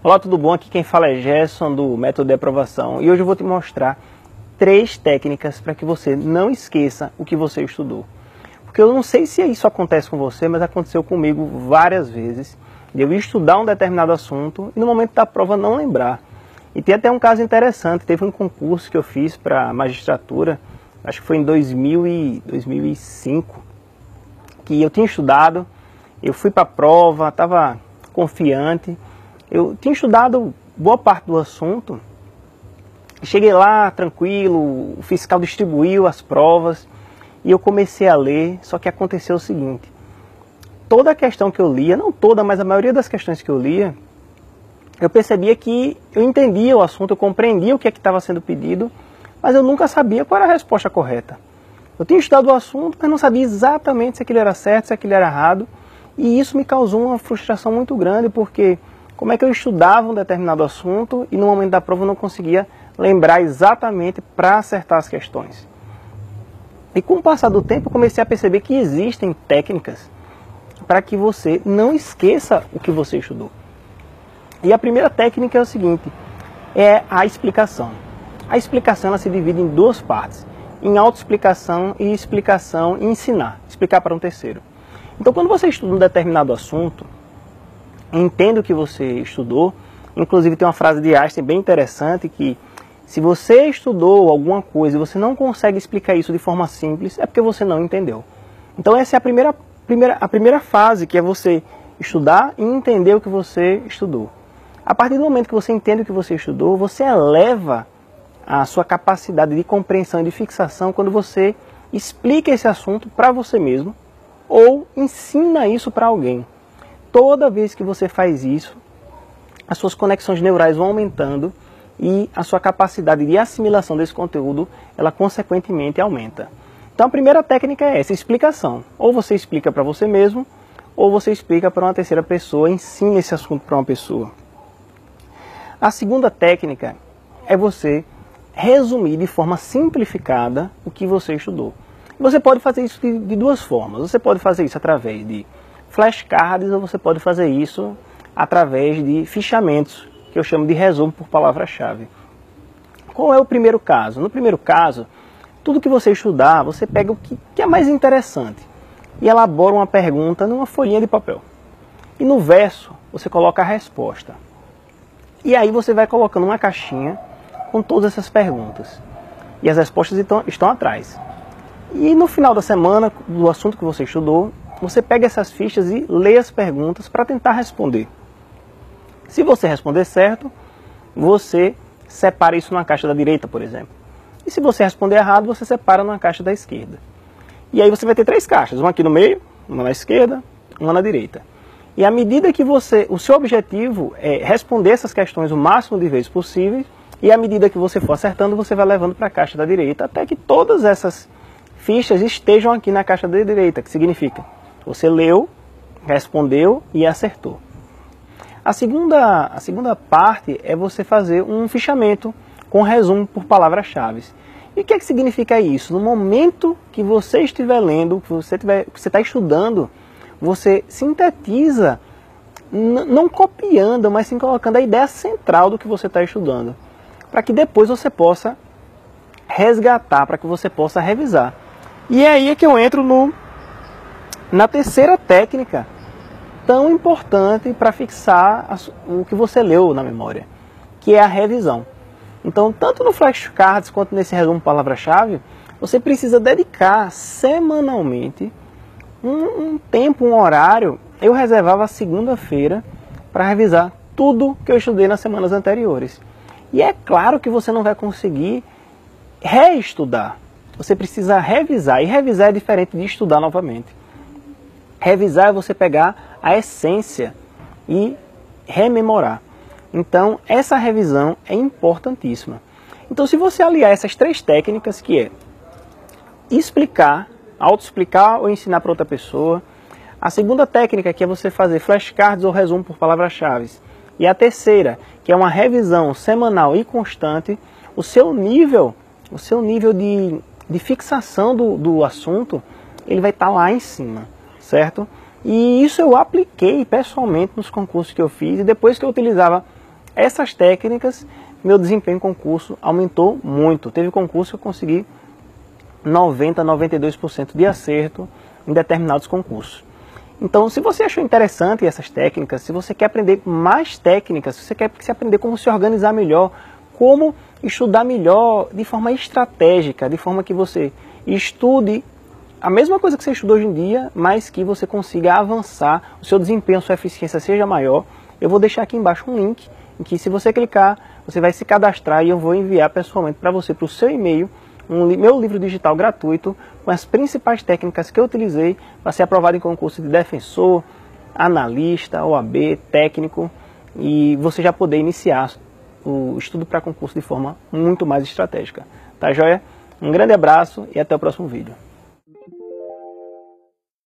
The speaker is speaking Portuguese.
Olá, tudo bom? Aqui quem fala é Gerson do Método de Aprovação e hoje eu vou te mostrar 3 técnicas para que você não esqueça o que você estudou. Porque eu não sei se isso acontece com você, mas aconteceu comigo várias vezes de eu estudar um determinado assunto e no momento da prova não lembrar. E tem até um caso interessante, teve um concurso que eu fiz para magistratura, acho que foi em 2005, que eu tinha estudado, eu fui para a prova, estava confiante. Eu tinha estudado boa parte do assunto, cheguei lá tranquilo, o fiscal distribuiu as provas e eu comecei a ler, só que aconteceu o seguinte, toda a questão que eu lia, não toda, mas a maioria das questões que eu lia, eu percebia que eu entendia o assunto, eu compreendia o que é que estava sendo pedido, mas eu nunca sabia qual era a resposta correta. Eu tinha estudado o assunto, mas não sabia exatamente se aquilo era certo, se aquilo era errado, e isso me causou uma frustração muito grande, porque como é que eu estudava um determinado assunto e no momento da prova eu não conseguia lembrar exatamente para acertar as questões. E com o passar do tempo eu comecei a perceber que existem técnicas para que você não esqueça o que você estudou. E a primeira técnica é o seguinte, é a explicação. A explicação ela se divide em 2 partes, em autoexplicação e explicação e ensinar, explicar para um terceiro. Então quando você estuda um determinado assunto, entenda o que você estudou, inclusive tem uma frase de Einstein bem interessante que se você estudou alguma coisa e você não consegue explicar isso de forma simples, é porque você não entendeu. Então essa é a primeira fase, que é você estudar e entender o que você estudou. A partir do momento que você entende o que você estudou, você eleva a sua capacidade de compreensão e de fixação quando você explica esse assunto para você mesmo ou ensina isso para alguém. Toda vez que você faz isso, as suas conexões neurais vão aumentando e a sua capacidade de assimilação desse conteúdo, ela consequentemente aumenta. Então a primeira técnica é essa, explicação. Ou você explica para você mesmo, ou você explica para uma terceira pessoa, ensina esse assunto para uma pessoa. A segunda técnica é você resumir de forma simplificada o que você estudou. Você pode fazer isso de 2 formas. Você pode fazer isso através de flashcards ou você pode fazer isso através de fichamentos, que eu chamo de resumo por palavra-chave. Qual é o primeiro caso? No primeiro caso, tudo que você estudar, você pega o que é mais interessante e elabora uma pergunta numa folhinha de papel. E no verso, você coloca a resposta. E aí você vai colocando uma caixinha com todas essas perguntas. E as respostas estão atrás. E no final da semana, do assunto que você estudou, você pega essas fichas e lê as perguntas para tentar responder. Se você responder certo, você separa isso numa caixa da direita, por exemplo. E se você responder errado, você separa numa caixa da esquerda. E aí você vai ter 3 caixas, uma aqui no meio, uma na esquerda, uma na direita. E à medida que o seu objetivo é responder essas questões o máximo de vezes possível, e à medida que você for acertando, você vai levando para a caixa da direita, até que todas essas fichas estejam aqui na caixa da direita, que significa você leu, respondeu e acertou. A segunda parte é você fazer um fichamento com resumo por palavras-chave. E o que é que significa isso? No momento que você estiver lendo, que você está estudando, você sintetiza, não copiando, mas sim colocando a ideia central do que você está estudando, para que depois você possa resgatar, para que você possa revisar. E é aí que eu entro na terceira técnica, tão importante para fixar o que você leu na memória, que é a revisão. Então, tanto no flashcards quanto nesse resumo palavra-chave, você precisa dedicar semanalmente um tempo, um horário. Eu reservava a segunda-feira para revisar tudo que eu estudei nas semanas anteriores. E é claro que você não vai conseguir reestudar. Você precisa revisar, e revisar é diferente de estudar novamente. Revisar é você pegar a essência e rememorar. Então, essa revisão é importantíssima. Então, se você aliar essas 3 técnicas, que é explicar, autoexplicar ou ensinar para outra pessoa, a segunda técnica, que é você fazer flashcards ou resumo por palavras-chave, e a terceira, que é uma revisão semanal e constante, o seu nível de fixação do assunto, ele vai estar lá em cima, certo? E isso eu apliquei pessoalmente nos concursos que eu fiz, e depois que eu utilizava essas técnicas, meu desempenho em concurso aumentou muito. Teve concurso que eu consegui 90%, 92% de acerto em determinados concursos. Então, se você achou interessante essas técnicas, se você quer aprender mais técnicas, se você quer aprender como se organizar melhor, como estudar melhor de forma estratégica, de forma que você estude a mesma coisa que você estuda hoje em dia, mas que você consiga avançar, o seu desempenho, a sua eficiência seja maior, eu vou deixar aqui embaixo um link em que, se você clicar, você vai se cadastrar e eu vou enviar pessoalmente para você, para o seu e-mail, meu livro digital gratuito com as principais técnicas que eu utilizei para ser aprovado em concurso de defensor, analista, OAB, técnico, e você já poder iniciar o estudo para concurso de forma muito mais estratégica. Tá joia? Um grande abraço e até o próximo vídeo.